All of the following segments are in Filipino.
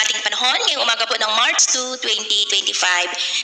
ating panahon ngayong umaga po ng March 2, 2025.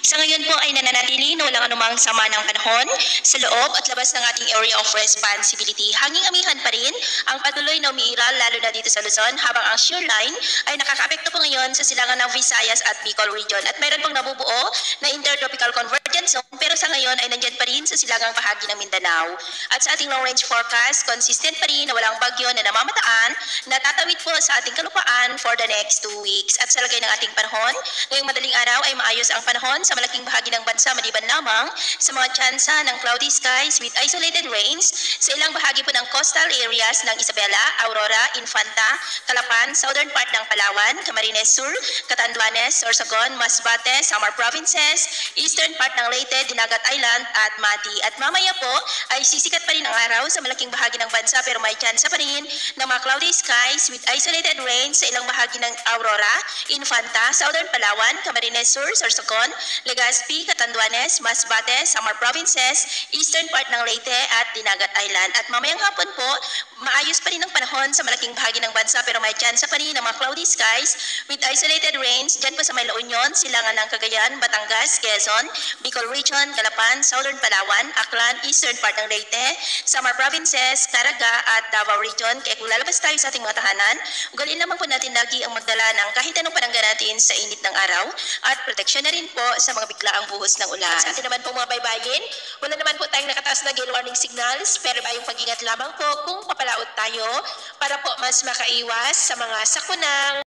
Sa ngayon po ay nananatili na walang anumang sama ng panahon sa loob at labas ng ating area of responsibility. Hanging amihan pa rin ang patuloy na umiiral lalo na dito sa Luzon habang ang shear line ay nakakaapekto po ngayon sa silangan ng Visayas at Bicol region. At mayroon pong nabubuo na intertropical convergence zone pero sa ngayon ay nandyan pa rin sa silangang bahagi ng Mindanao. At sa ating long range forecast, consistent pa rin na walang bagyo na namamataan na tatawid po sa ating kalupaan for the next 2 weeks. At sa lagay ng ating panahon, ngayong madaling araw ay maayos ang panahon sa malaking bahagi ng bansa maliban lamang sa mga tsansa ng cloudy skies with isolated rains sa ilang bahagi po ng coastal areas ng Isabela, Aurora, Infanta, Calapan, southern part ng Palawan, Camarines Sur, Catanduanes, Sorsogon, Masbate, Samar Provinces, eastern part ng Leyte, Dinagat Island at Mati. At mamaya po ay sisikat pa rin ang araw sa malaking bahagi ng bansa pero may tsansa pa rin ng mga cloudy skies with isolated rains sa ilang bahagi ng Aurora, Infanta, Southern Palawan, Camarines Sur, Sorsogon, Legazpi, Catanduanes, Masbate, Samar Provinces, eastern part ng Leyte at Dinagat Island. At mamayang hapon po, maayos pa rin ang panahon sa malaking bahagi ng bansa pero may tsansa pa rin ng mga cloudy skies with isolated rains dyan po sa may La Union, Silangan ng Cagayan, Batangas, Quezon, Bicol Region, Calapan, Southern Palawan, Aklan, eastern part ng Leyte, Samar Provinces, Caraga at Davao Region. Kaya kung lalabas tayo sa ating mga tahanan, ugalin naman po natin lagi ang magdala ng kahit anong panangga natin sa init ng araw at proteksyon na rin po sa mga biglaang buhos ng ulan. Sa atin naman po mga baybayin, wala naman po tayong nakataas na gale warning signals pero bayong pag-ingat lamang po kung papalaot tayo para po mas makaiwas sa mga sakunang